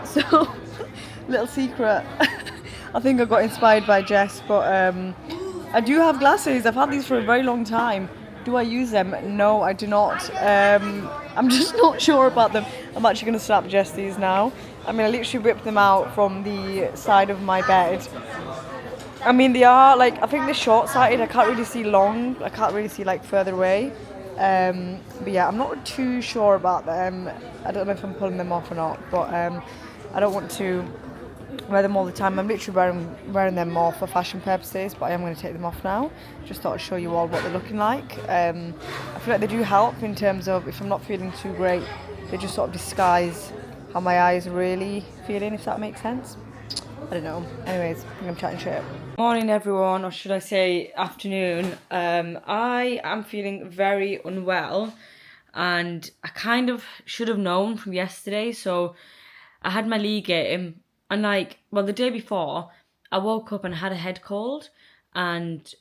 So, little secret. I think I got inspired by Jess, but I do have glasses. I've had these for a very long time. Do I use them? No, I do not. I'm just not sure about them. I'm actually going to snap Jess these now. I mean, I literally ripped them out from the side of my bed. I mean, they are like, I think they're short-sighted. I can't really see long. I can't really see like further away. But yeah, I'm not too sure about them. I don't know if I'm pulling them off or not, but I don't want to wear them all the time. I'm literally wearing them more for fashion purposes, but I am going to take them off now. Just thought I'd show you all what they're looking like. I feel like they do help in terms of if I'm not feeling too great, they just sort of disguise how my eyes are really feeling, if that makes sense. I don't know. Anyways, I think I'm chatting shit. Morning everyone, or should I say afternoon. I am feeling very unwell and I kind of should have known from yesterday. So I had my league game and the day before I woke up and had a head cold and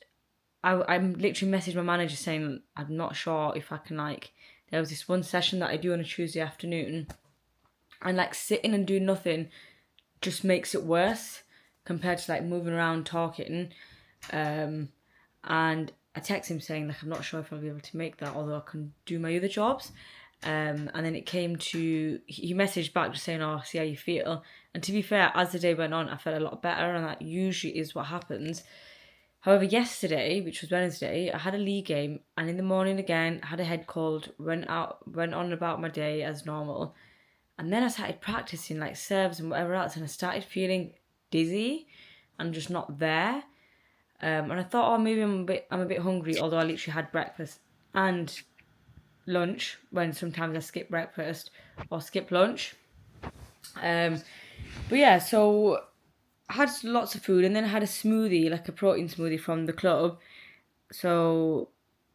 I literally messaged my manager saying I'm not sure if I can there was this one session that I do on a Tuesday afternoon and sitting and doing nothing just makes it worse compared to moving around talking. And I text him saying I'm not sure if I'll be able to make that, although I can do my other jobs. And then it came to, he messaged back just saying, oh, see how you feel. And to be fair, as the day went on, I felt a lot better, and that usually is what happens. However, yesterday, which was Wednesday, I had a league game, and in the morning again, had a head cold, went on about my day as normal. And then I started practicing serves and whatever else, and I started feeling dizzy and just not there. And I thought, oh, maybe I'm a bit hungry, although I literally had breakfast and lunch, when sometimes I skip breakfast or skip lunch. But yeah, so I had lots of food, and then I had a smoothie, a protein smoothie from the club. So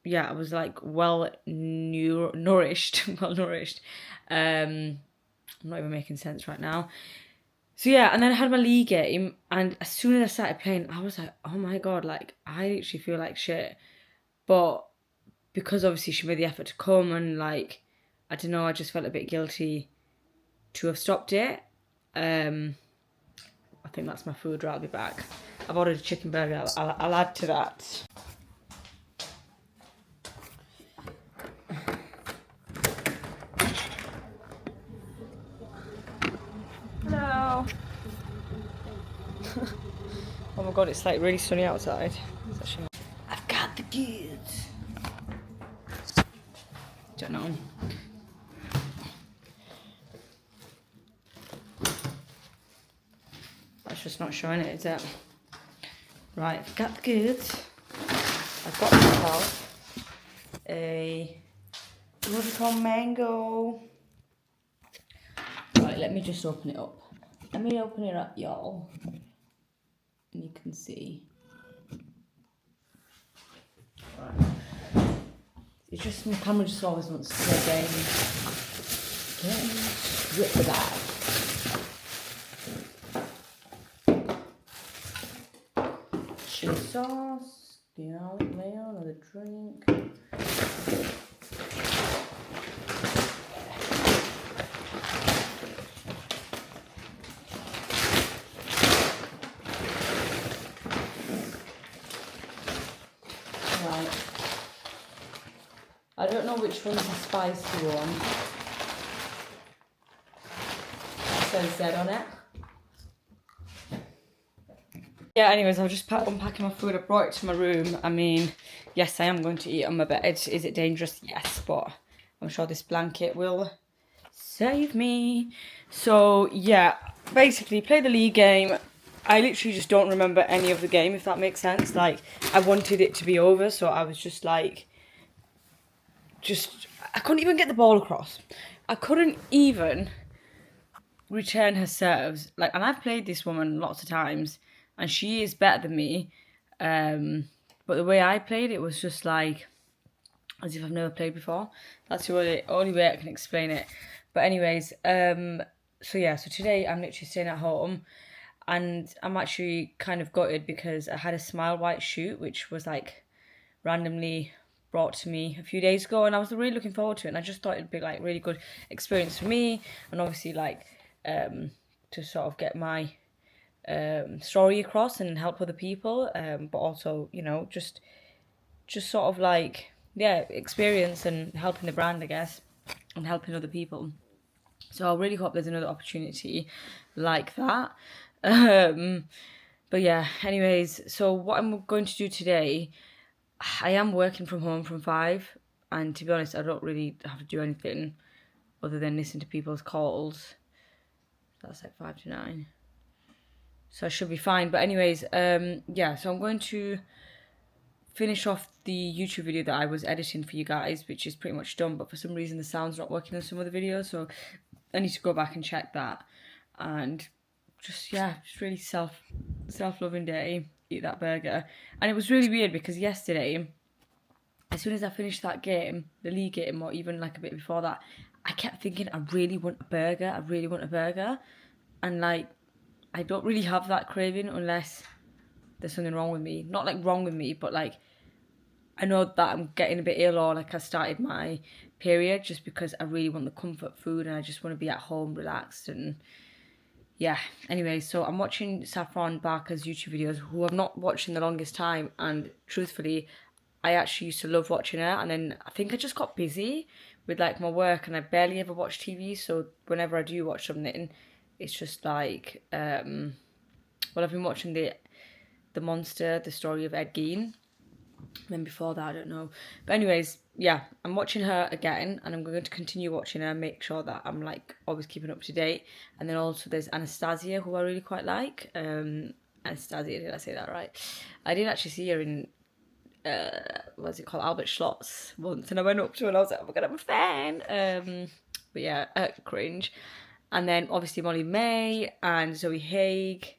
yeah, I was well nourished, well nourished. I'm not even making sense right now. So yeah, and then I had my league game, and as soon as I started playing, I was like, oh my god, I actually feel like shit. But because obviously she made the effort to come, and I don't know, I just felt a bit guilty to have stopped it. I think that's my food, right? I'll be back. I've ordered a chicken burger, I'll add to that. Hello. Oh my god, it's really sunny outside. I've got the goods. Don't know. That's just not showing it, is it? Right, I've got the goods. I've got myself a Rubicon mango. Right, let me just open it up. Let me open it up, y'all. And you can see. Right. It's just my camera just always wants to play games. Rip the bag. Chili sauce, the garlic mayo, another drink. Right. I don't know which one's the spicy one. It says Z on it. Yeah, anyways, I was just unpacking my food. I brought it to my room. I mean, yes, I am going to eat on my bed. Is it dangerous? Yes, but I'm sure this blanket will save me. So, yeah, basically, play the league game. I literally just don't remember any of the game, if that makes sense. I wanted it to be over, so I was just I couldn't even get the ball across. I couldn't even return her serves. And I've played this woman lots of times, and she is better than me. But the way I played it was just as if I've never played before. That's the only way I can explain it. But anyways, so today I'm literally staying at home, and I'm actually kind of gutted because I had a Smile White shoot, which was randomly brought to me a few days ago, and I was really looking forward to it, and I just thought it'd be really good experience for me, and obviously to sort of get my story across and help other people, but also, you know, just sort of like, yeah, experience and helping the brand, I guess, and helping other people. So I really hope there's another opportunity like that. But yeah, anyways, so what I'm going to do today, I am working from home from 5, and to be honest, I don't really have to do anything other than listen to people's calls. That's like 5 to 9. So I should be fine. But anyways, yeah, so I'm going to finish off the YouTube video that I was editing for you guys, which is pretty much done, but for some reason the sound's not working on some of the videos, so I need to go back and check that. And just, yeah, just really self-loving day, eat that burger. And it was really weird because yesterday, as soon as I finished that game, the league game, or even like a bit before that, I kept thinking, I really want a burger, I really want a burger. And like, I don't really have that craving unless there's something wrong with me. Not like wrong with me, but like, I know that I'm getting a bit ill, or like I started my period, just because I really want the comfort food and I just want to be at home relaxed. And yeah, anyway, so I'm watching Saffron Barker's YouTube videos, who I've not watched in the longest time, and truthfully, I actually used to love watching her, and then I think I just got busy with like my work and I barely ever watch TV, so whenever I do watch something, it's just like, well, I've been watching the Monster, the story of Ed Gein. Then before that, I don't know. But anyways, yeah, I'm watching her again, and I'm going to continue watching her and make sure that I'm like always keeping up to date. And then also there's Anastasia, who I really quite like. Anastasia, did I say that right? I did actually see her in what's it called, Albert Schloss once, and I went up to her and I was like, oh my god, I'm a fan. But yeah, cringe. And then obviously Molly May and Zoe Haig,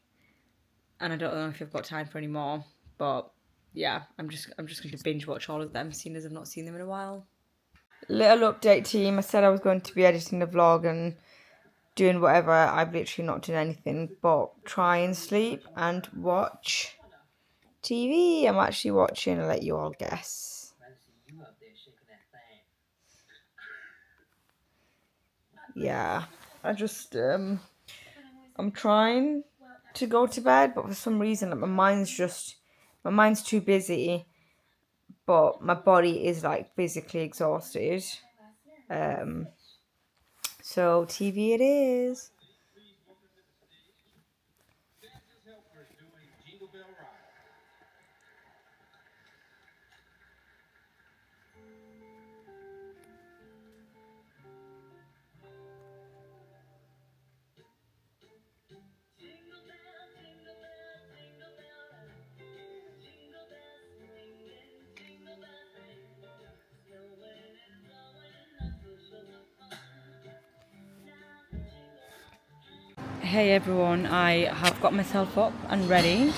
and I don't know if I've got time for any more, but yeah, I'm just going to binge watch all of them, seeing as I've not seen them in a while. Little update, team. I said I was going to be editing the vlog and doing whatever. I've literally not done anything but try and sleep and watch TV. I'm actually watching, I'll let you all guess. Yeah, I just, I'm trying to go to bed, but for some reason, like, my mind's too busy, but my body is like physically exhausted. So TV it is. Hey everyone, I have got myself up and ready.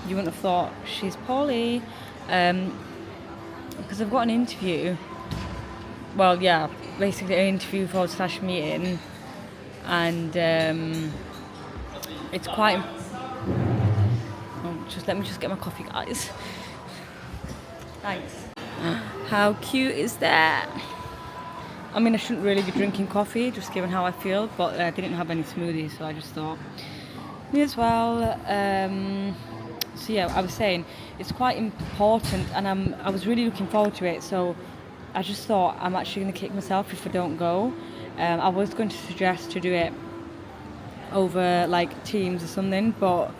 You wouldn't have thought she's poorly, because I've got an interview. Well, yeah, basically an interview / meeting, and it's quite. Oh, let me just get my coffee, guys. Thanks. How cute is that? I mean, I shouldn't really be drinking coffee, just given how I feel, but I didn't have any smoothies, so I just thought, me as well. So yeah, I was saying, it's quite important, and I was really looking forward to it, so I just thought I'm actually going to kick myself if I don't go. I was going to suggest to do it over, like, Teams or something, but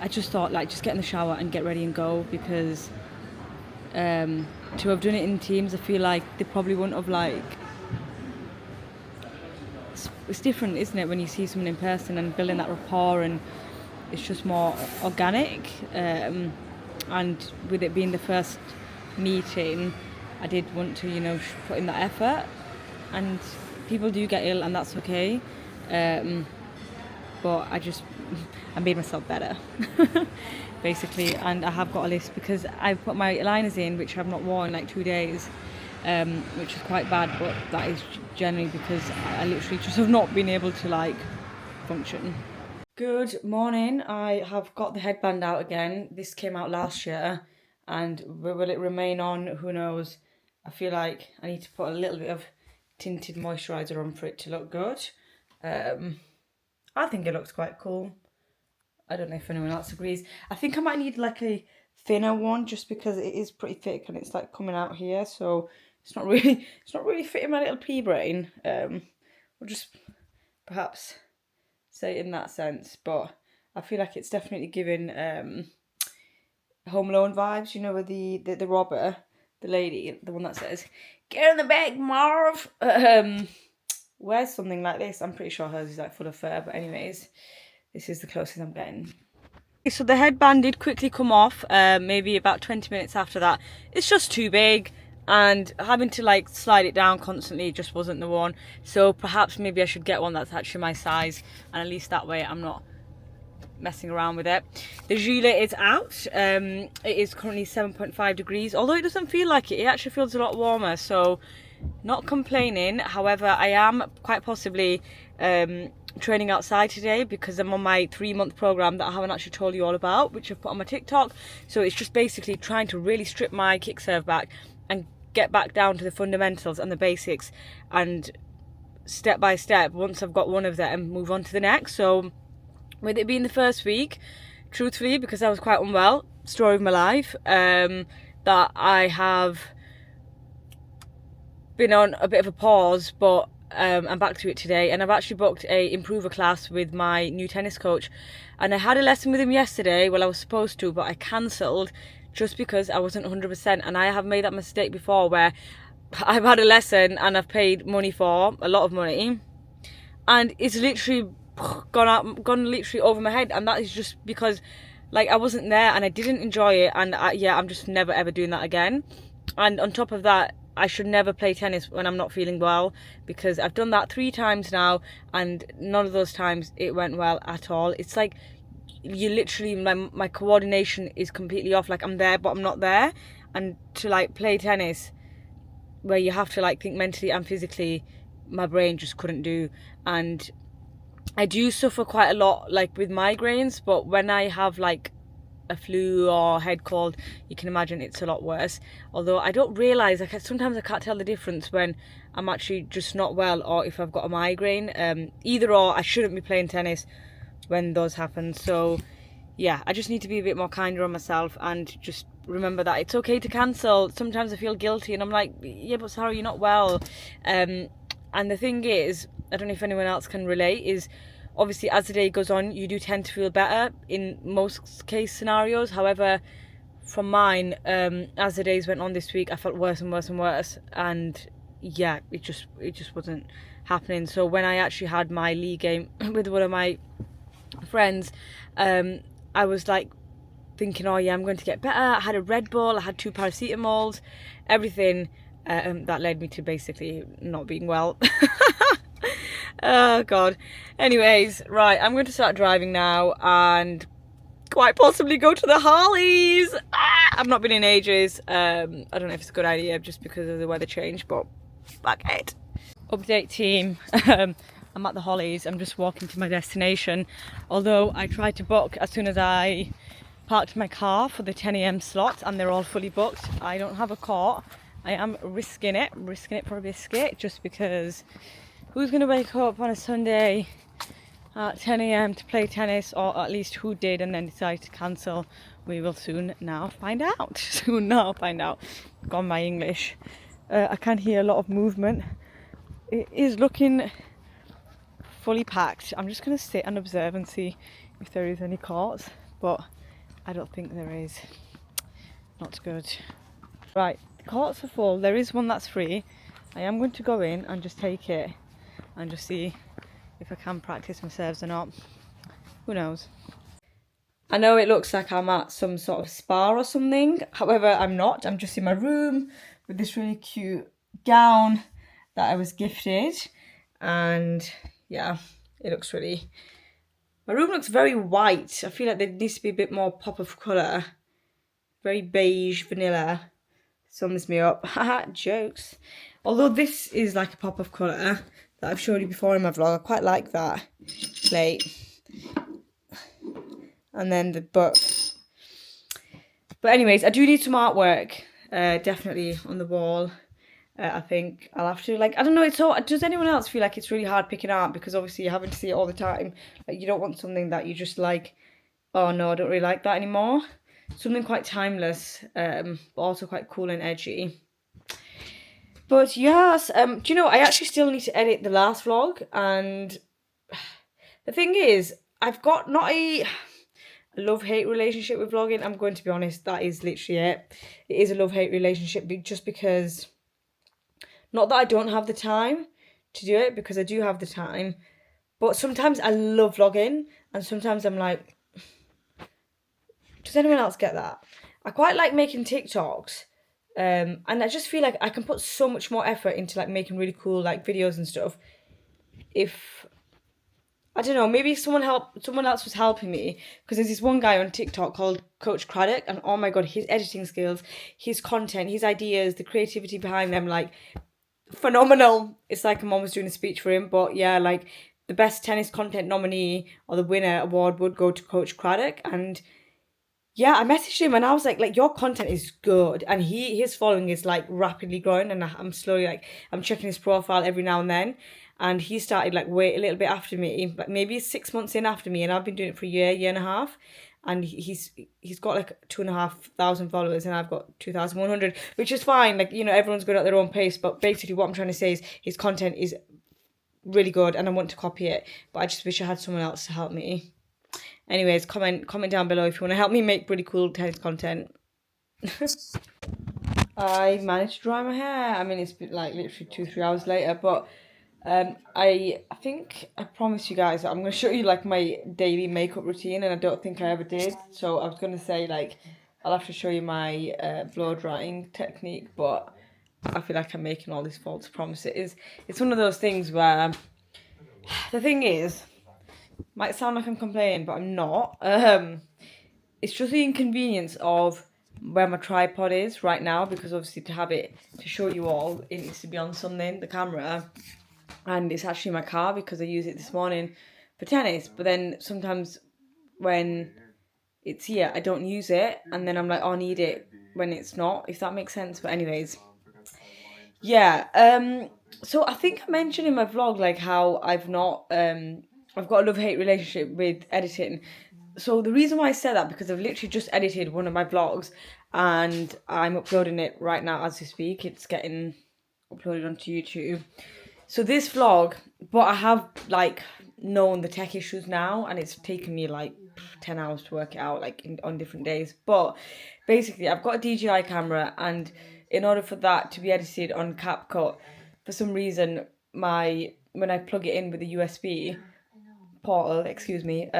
I just thought, like, just get in the shower and get ready and go, because to have done it in Teams, I feel like they probably wouldn't have, like, it's different, isn't it, when you see someone in person and building that rapport, and it's just more organic. And with it being the first meeting, I did want to, you know, put in that effort, and people do get ill, and that's okay. But I made myself better, basically, and I have got a list, because I put my aligners in, which I've not worn in like 2 days, which is quite bad, but that is generally because I literally just have not been able to, like, function. Good morning. I have got the headband out again. This came out last year, and will it remain on? Who knows? I feel like I need to put a little bit of tinted moisturiser on for it to look good. I think it looks quite cool. I don't know if anyone else agrees. I think I might need like a thinner one just because it is pretty thick and it's like coming out here, so it's not really fitting my little pea brain. We'll just perhaps say it in that sense, but I feel like it's definitely giving Home Alone vibes, you know, with the robber, the lady, the one that says, "Get in the bag, Marv." Wears something like this. I'm pretty sure hers is like full of fur, but anyways, this is the closest I'm getting. So the headband did quickly come off, maybe about 20 minutes after that. It's just too big, and having to like slide it down constantly just wasn't the one. So perhaps maybe I should get one that's actually my size, and at least that way I'm not messing around with it. The gilet is out. It is currently 7.5 degrees, although it doesn't feel like it. It actually feels a lot warmer, so not complaining. However, I am quite possibly training outside today because I'm on my 3-month program that I haven't actually told you all about, which I've put on my TikTok. So it's just basically trying to really strip my kick serve back and get back down to the fundamentals and the basics, and step by step, once I've got one of them, move on to the next. So with it being the first week, truthfully, because I was quite unwell, story of my life, that I have been on a bit of a pause, but I'm back to it today, and I've actually booked a improver class with my new tennis coach, and I had a lesson with him yesterday. Well, I was supposed to, but I cancelled just because I wasn't 100%, and I have made that mistake before where I've had a lesson and I've paid money for a lot of money, and it's literally gone literally over my head, and that is just because like I wasn't there and I didn't enjoy it, and I'm just never ever doing that again. And on top of that, I should never play tennis when I'm not feeling well, because I've done that 3 times now and none of those times it went well at all. It's like you literally, my coordination is completely off. Like I'm there but I'm not there, and to like play tennis where you have to like think mentally and physically, my brain just couldn't do. And I do suffer quite a lot like with migraines, but when I have like a flu or head cold, you can imagine it's a lot worse. Although I don't realise, like sometimes I can't tell the difference when I'm actually just not well or if I've got a migraine. Either or, I shouldn't be playing tennis when those happen. So yeah, I just need to be a bit more kinder on myself and just remember that it's okay to cancel. Sometimes I feel guilty and I'm like, yeah, but Sarah, you're not well. And the thing is, I don't know if anyone else can relate, is obviously as the day goes on, you do tend to feel better in most case scenarios. However, from mine, as the days went on this week, I felt worse and worse and worse. And yeah, it just wasn't happening. So when I actually had my league game with one of my friends, I was like thinking, oh yeah, I'm going to get better. I had a Red Bull, I had 2 paracetamols, everything. That led me to basically not being well. Oh god. Anyways, right, I'm going to start driving now and quite possibly go to the Harleys. I've not been in ages. I don't know if it's a good idea just because of the weather change, but fuck it. Update team. I'm at the Hollies. I'm just walking to my destination. Although I tried to book as soon as I parked my car for the 10 a.m. slot and they're all fully booked. I don't have a car. I am risking it for a biscuit, just because who's going to wake up on a Sunday at 10 a.m. to play tennis, or at least who did and then decided to cancel? We will soon now find out. Soon now find out. Gone my English. I can hear a lot of movement. It is looking fully packed. I'm just going to sit and observe and see if there is any carts, but I don't think there is. Not good. Right, the carts are full. There is one that's free. I am going to go in and just take it and just see if I can practice my serves or not. Who knows? I know it looks like I'm at some sort of spa or something. However, I'm not. I'm just in my room with this really cute gown that I was gifted. And yeah, it looks really... My room looks very white. I feel like there needs to be a bit more pop of colour. Very beige, vanilla. Sums me up. Haha, jokes. Although this is like a pop of colour that I've showed you before in my vlog. I quite like that plate. And then the book. But anyways, I do need some artwork. Definitely on the wall. I think I'll have to like I don't know. It's so. Does anyone else feel like it's really hard picking out because obviously you're having to see it all the time? Like you don't want something that you just like. Oh no, I don't really like that anymore. Something quite timeless, but also quite cool and edgy. But yes, do you know I actually still need to edit the last vlog, and the thing is, I've got not a love hate relationship with vlogging. I'm going to be honest, that is literally it. It is a love hate relationship, just because not that I don't have the time to do it, because I do have the time, but sometimes I love vlogging, and sometimes I'm like, does anyone else get that? I quite like making TikToks, and I just feel like I can put so much more effort into like making really cool like videos and stuff. If I don't know, maybe someone else was helping me, because there's this one guy on TikTok called Coach Craddock, and oh my god, his editing skills, his content, his ideas, the creativity behind them, like phenomenal. It's like I'm almost doing a speech for him, but yeah, like the best tennis content nominee or the winner award would go to Coach Craddock, and yeah, I messaged him and I was like your content is good, and his following is like rapidly growing, and I'm slowly like I'm checking his profile every now and then, and he started like wait a little bit after me, like maybe 6 months in after me, and I've been doing it for a year and a half, and he's got like 2,500 followers, and I've got 2,100, which is fine. Like everyone's good at their own pace, but basically what I'm trying to say is his content is really good, and I want to copy it, but I just wish I had someone else to help me. Anyways, comment down below if you want to help me make really cool tennis content. I managed to dry my hair. I mean, it's been like literally 2-3 hours later, but I think I promised you guys that I'm gonna show you like my daily makeup routine, and I don't think I ever did. So I was gonna say like I'll have to show you my blow drying technique, but I feel like I'm making all these false promises. It's one of those things where the thing is, might sound like I'm complaining, but I'm not. It's just the inconvenience of where my tripod is right now, because obviously to have it to show you all, it needs to be on something, the camera, and it's actually my car because I use it this morning for tennis. But then sometimes when it's here, I don't use it, and then I'm like, oh, I need it when it's not, if that makes sense. But anyways, yeah. So I think I mentioned in my vlog like how I've got a love-hate relationship with editing. So the reason why I said that, because I've literally just edited one of my vlogs, and I'm uploading it right now as we speak. It's getting uploaded onto YouTube. So this vlog, but I have like known the tech issues now, and it's taken me like 10 hours to work it out, like on different days. But basically I've got a DJI camera, and in order for that to be edited on CapCut, for some reason when I plug it in with a USB portal, excuse me,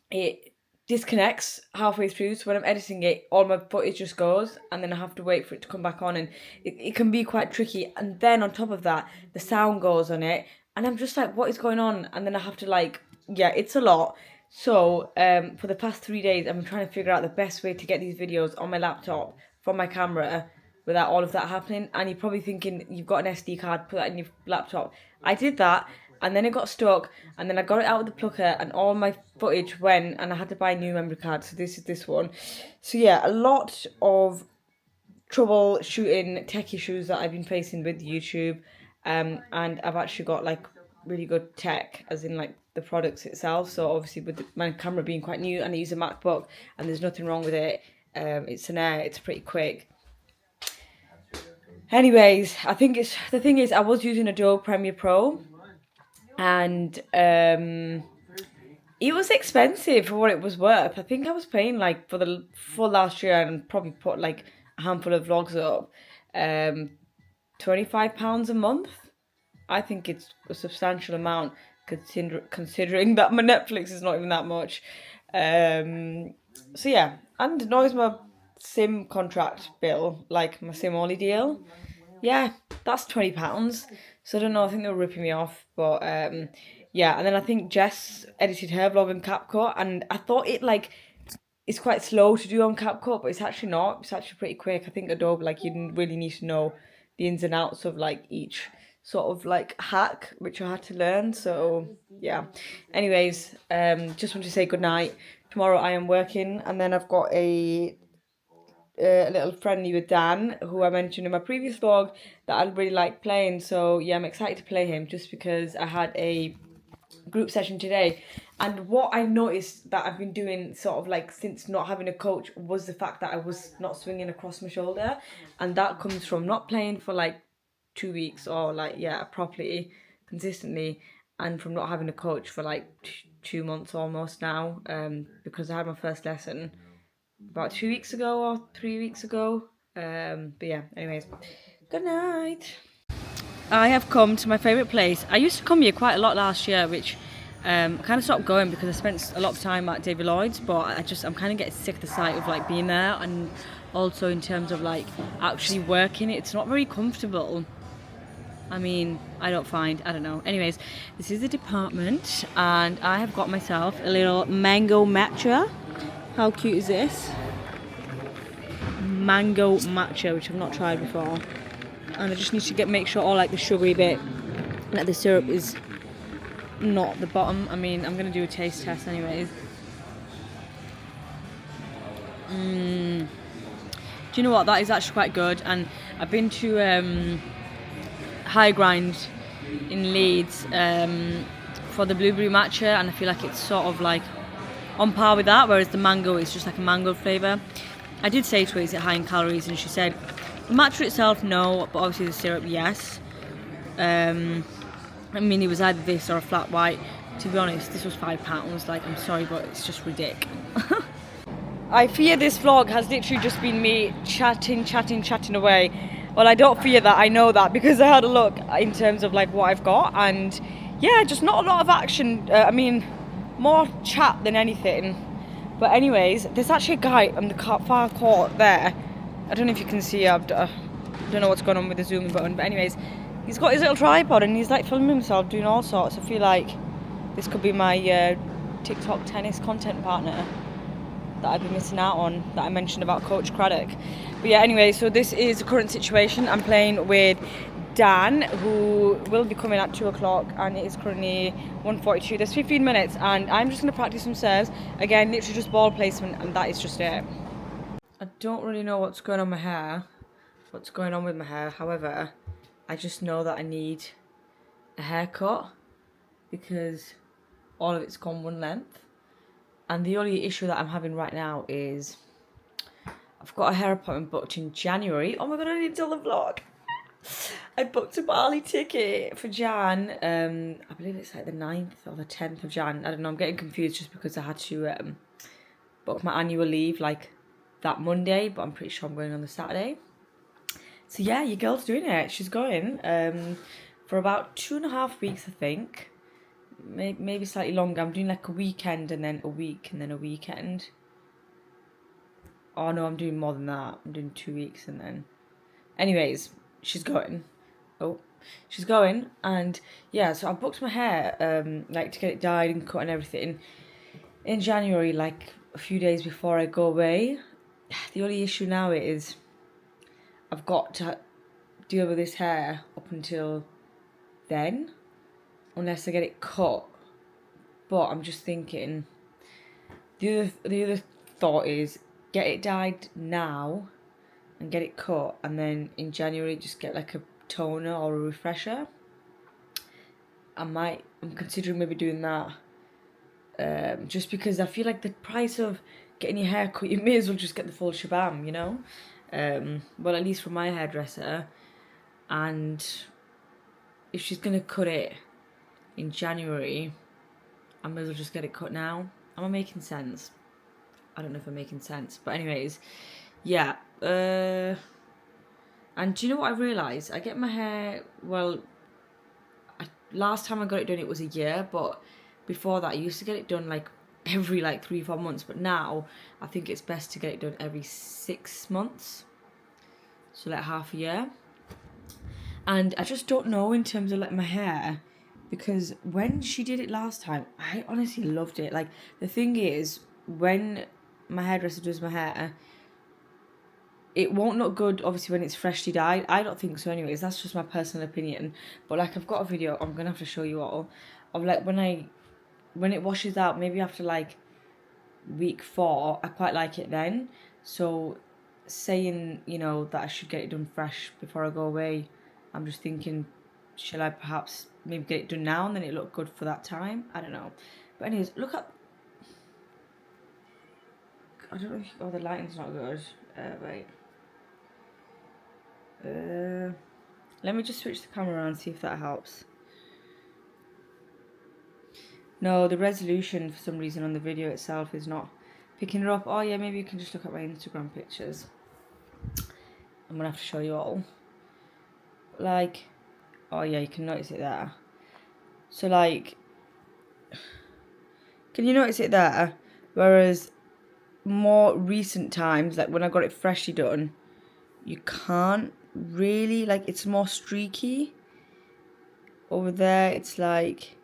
it disconnects halfway through. So when I'm editing it, all my footage just goes, and then I have to wait for it to come back on, and it can be quite tricky. And then on top of that, the sound goes on it, and I'm just like, what is going on? And then I have to like, yeah, it's a lot. So for the past 3 days, I've been trying to figure out the best way to get these videos on my laptop from my camera without all of that happening. And you're probably thinking, you've got an SD card, put that in your laptop. I did that, and then it got stuck, and then I got it out with the plucker, and all my footage went, and I had to buy a new memory card. So this is this one. So yeah, a lot of troubleshooting tech issues that I've been facing with YouTube, and I've actually got like really good tech, as in like the products itself. So obviously with my camera being quite new, and I use a MacBook, and there's nothing wrong with it. It's an Air, it's pretty quick. Anyways, I think it's the thing is I was using Adobe Premiere Pro, and it was expensive for what it was worth. I think I was paying like for last year, and probably put like a handful of vlogs up, £25 a month. I think it's a substantial amount, considering that my Netflix is not even that much. So yeah, and now is my SIM contract bill, like my SIM only deal. Yeah, that's £20. So I don't know, I think they were ripping me off, but yeah. And then I think Jess edited her vlog on CapCut, and I thought it like it's quite slow to do on CapCut, but it's actually not. It's actually pretty quick. I think Adobe, like, you didn't really need to know the ins and outs of like each sort of like hack, which I had to learn. So yeah. Anyways, just want to say good night. Tomorrow I am working, and then I've got a little friendly with Dan, who I mentioned in my previous vlog that I really like playing. So yeah, I'm excited to play him just because I had a group session today. And what I noticed that I've been doing sort of like since not having a coach was the fact that I was not swinging across my shoulder. And that comes from not playing for like 2 weeks or like, yeah, properly, consistently. And from not having a coach for like 2 months almost now, because I had my first lesson about 2 weeks ago or 3 weeks ago. But yeah, anyways, good night. I have come to my favourite place. I used to come here quite a lot last year, which kind of stopped going because I spent a lot of time at David Lloyd's, but I'm kind of getting sick of the sight of like being there, and also in terms of like actually working, it's not very comfortable. I mean, I don't know. Anyways, this is the department, and I have got myself a little mango matcha. How cute is this? Mango matcha, which I've not tried before. And I just need to make sure all like the sugary bit, like the syrup is not the bottom. I mean, I'm gonna do a taste test anyways. Do you know what? That is actually quite good. And I've been to High Grind in Leeds for the blueberry matcha, and I feel like it's sort of like on par with that, whereas the mango is just like a mango flavour. I did say to her, is it high in calories? And she said, the matcha itself, no, but obviously the syrup, yes. I mean, it was either this or a flat white. To be honest, this was £5. Like, I'm sorry, but it's just ridiculous. I fear this vlog has literally just been me chatting away. Well, I don't fear that, I know that, because I had a look in terms of like what I've got, and yeah, just not a lot of action. I mean, more chat than anything. But anyways, there's actually a guy on the far court there. I don't know if you can see, I don't know what's going on with the zooming button, but anyways, he's got his little tripod and he's like filming himself doing all sorts. I feel like this could be my TikTok tennis content partner that I've been missing out on, that I mentioned about Coach Craddock. But yeah, anyway, so this is the current situation. I'm playing with Dan, who will be coming at 2 o'clock, and it is currently 1:42. There's 15 minutes, and I'm just going to practice some serves. Again, literally just ball placement, and that is just it. I don't really know what's going on with my hair. However, I just know that I need a haircut because all of it's gone one length. And the only issue that I'm having right now is I've got a hair appointment booked in January. Oh my god, I need to tell the vlog. I booked a Bali ticket for Jan. I believe it's like the 9th or the 10th of Jan. I don't know, I'm getting confused just because I had to book my annual leave like that Monday, but I'm pretty sure I'm going on the Saturday. So yeah, your girl's doing it. She's going for about 2.5 weeks, I think. Maybe slightly longer. I'm doing like a weekend and then a week and then a weekend. Oh no, I'm doing more than that. I'm doing 2 weeks and then... Anyways, she's going. Oh, she's going. And yeah, so I booked my hair, like to get it dyed and cut and everything in January, like a few days before I go away. The only issue now is I've got to deal with this hair up until then, unless I get it cut. But I'm just thinking, the other thought is get it dyed now and get it cut, and then in January just get like a toner or a refresher. I'm considering maybe doing that, just because I feel like the price of getting your hair cut, you may as well just get the full shabam, you know. Well, at least from my hairdresser. And if she's gonna cut it in January, I may as well just get it cut now. Am I making sense? I don't know if I'm making sense, but anyways, yeah. And do you know what I realised? I get my hair, well, last time I got it done it was a year, but before that I used to get it done like every like 3-4 months, but now I think it's best to get it done every 6 months, so like half a year. And I just don't know in terms of like my hair, because when she did it last time, I honestly loved it. Like, the thing is, when my hairdresser does my hair, it won't look good, obviously, when it's freshly dyed. I don't think so anyways, that's just my personal opinion. But like, I've got a video, I'm gonna have to show you all, of like when it washes out, maybe after like week 4, I quite like it then. So saying, that I should get it done fresh before I go away. I'm just thinking, shall I perhaps maybe get it done now and then it look good for that time? I don't know. But anyways, look at. I don't know if the lighting's not good. Wait. Let me just switch the camera around and see if that helps. No, the resolution for some reason on the video itself is not picking it up. Oh yeah, maybe you can just look at my Instagram pictures. I'm gonna have to show you all. Like, oh yeah, you can notice it there. So like, can you notice it there? Whereas more recent times, like when I got it freshly done, you can't really, like, it's more streaky. Over there, it's like,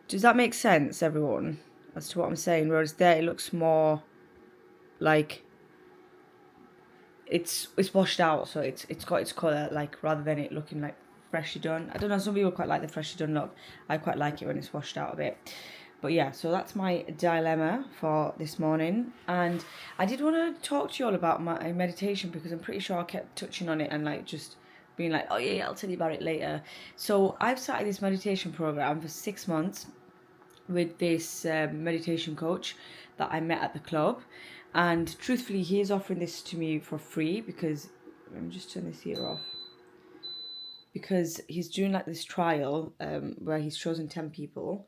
does that make sense, everyone, as to what I'm saying? Whereas there, it looks more like it's washed out, so it's got its colour, like, rather than it looking like freshly done. I don't know, some people quite like the freshly done look. I quite like it when it's washed out a bit. But yeah, so that's my dilemma for this morning. And I did want to talk to you all about my meditation, because I'm pretty sure I kept touching on it and like just being like, oh yeah, I'll tell you about it later. So I've started this meditation program for 6 months with this meditation coach that I met at the club. And truthfully, he is offering this to me for free, because let me just turn this here off. Because he's doing like this trial where he's chosen 10 people,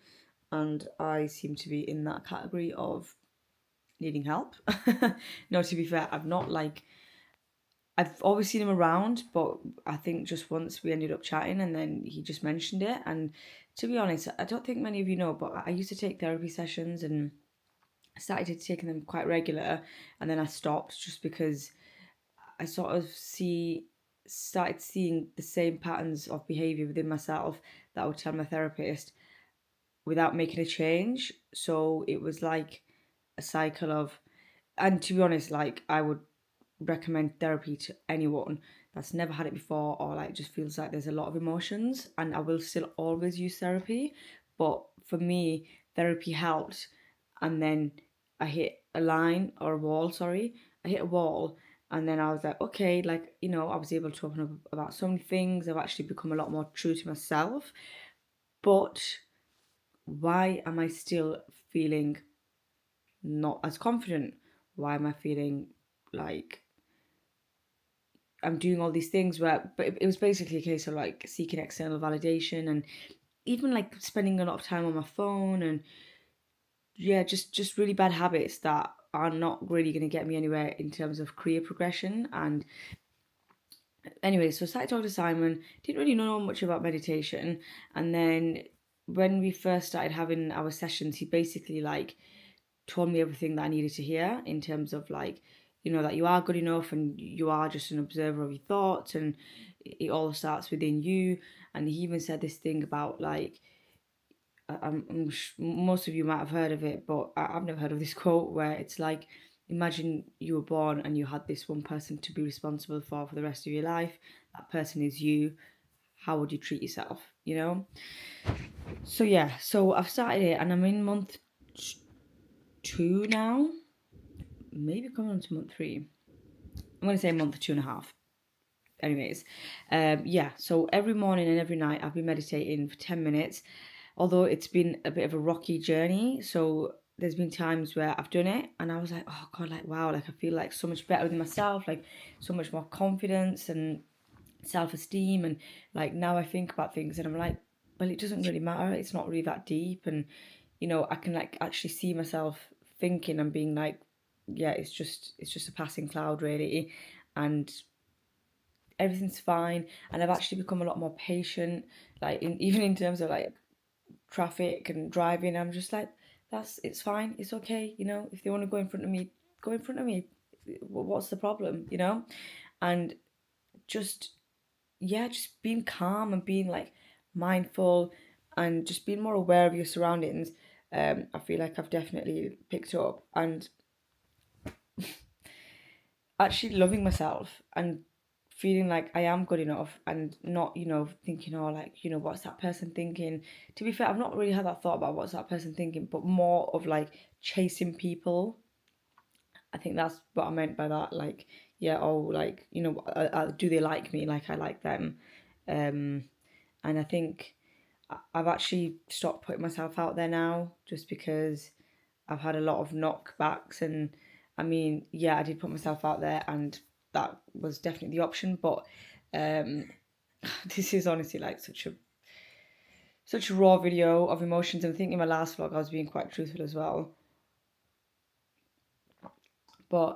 and I seem to be in that category of needing help. No, to be fair, I've always seen him around, but I think just once we ended up chatting and then he just mentioned it. And to be honest, I don't think many of you know, but I used to take therapy sessions and I started taking them quite regular, and then I stopped just because I sort of started seeing the same patterns of behaviour within myself that I would tell my therapist without making a change. So it was like a cycle of, and to be honest, like, I would recommend therapy to anyone that's never had it before, or like just feels like there's a lot of emotions, and I will still always use therapy. But for me, therapy helped, and then I hit a line or a wall, sorry. I hit a wall, and then I was like, okay, like, I was able to open up about some things. I've actually become a lot more true to myself. But why am I still feeling not as confident? Why am I feeling like I'm doing all these things but it was basically a case of like seeking external validation, and even like spending a lot of time on my phone, and yeah, just really bad habits that are not really going to get me anywhere in terms of career progression. And anyway, so I started talking to Simon, didn't really know much about meditation. And then when we first started having our sessions, he basically like told me everything that I needed to hear in terms of like, that you are good enough and you are just an observer of your thoughts, and it all starts within you. And he even said this thing about like, most of you might have heard of it, but I've never heard of this quote, where it's like, imagine you were born and you had this one person to be responsible for the rest of your life. That person is you. How would you treat yourself? So yeah, so I've started it and I'm in month 2 now, maybe coming on to month 3. I'm going to say month 2.5. Anyways, yeah, so every morning and every night I've been meditating for 10 minutes, although it's been a bit of a rocky journey. So there's been times where I've done it and I was like, oh God, like, wow, like I feel like so much better with myself, like so much more confidence and self-esteem. And like now I think about things and I'm like, well, it doesn't really matter. It's not really that deep. And, I can like actually see myself thinking and being like, yeah, it's just a passing cloud really. And everything's fine. And I've actually become a lot more patient, like even in terms of like traffic and driving. I'm just like, it's fine, it's okay. If they want to go in front of me, go in front of me. What's the problem? And just, yeah, just being calm and being like mindful and just being more aware of your surroundings. I feel like I've definitely picked up, and actually loving myself and feeling like I am good enough, and not, thinking, oh, like, what's that person thinking? To be fair, I've not really had that thought about what's that person thinking, but more of like chasing people I think that's what I meant by that. Like, yeah, oh, like, you know, do they like me like I like them? Um, and I think I've actually stopped putting myself out there now just because I've had a lot of knockbacks. And I mean, yeah, I did put myself out there and that was definitely the option. But um, this is honestly like such a raw video of emotions. And I think in my last vlog I was being quite truthful as well. But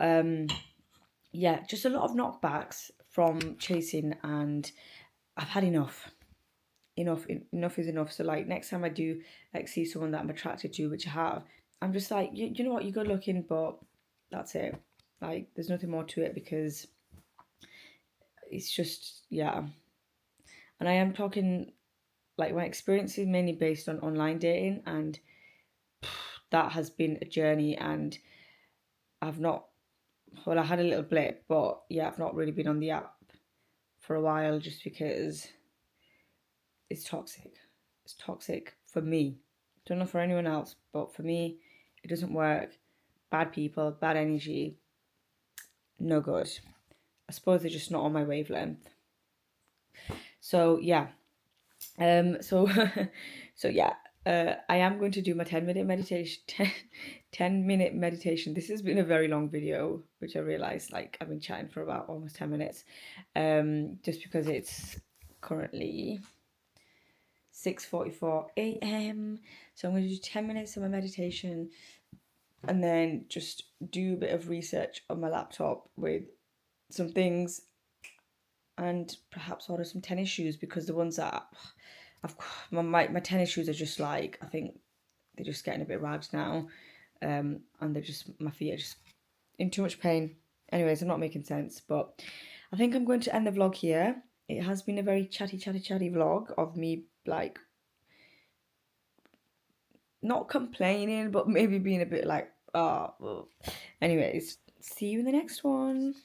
yeah, just a lot of knockbacks from chasing, and I've had enough. Enough is enough. So like next time I do like see someone that I'm attracted to, which I have, I'm just like, you know what, you're good looking, but that's it. Like there's nothing more to it because it's just, yeah. And I am talking, like, my experience is mainly based on online dating, and that has been a journey. And I've not, well, I had a little blip, but yeah, I've not really been on the app for a while just because it's toxic. It's toxic for me. Don't know for anyone else, but for me, it doesn't work. Bad people, bad energy, no good. I suppose they're just not on my wavelength. So yeah. So so yeah. I am going to do my 10-minute meditation. 10-minute meditation. This has been a very long video, which I realized, like, I've been chatting for about almost 10 minutes. Just because it's currently 6:44 a.m. So I'm going to do 10 minutes of my meditation and then just do a bit of research on my laptop with some things and perhaps order some tennis shoes, because the ones that I've my tennis shoes are just like, I think they're just getting a bit ragged now, and they're just, my feet are just in too much pain. Anyways, I'm not making sense, but I think I'm going to end the vlog here. It has been a very chatty vlog of me, like, not complaining, but maybe being a bit like, ah. Oh. Anyways, see you in the next one.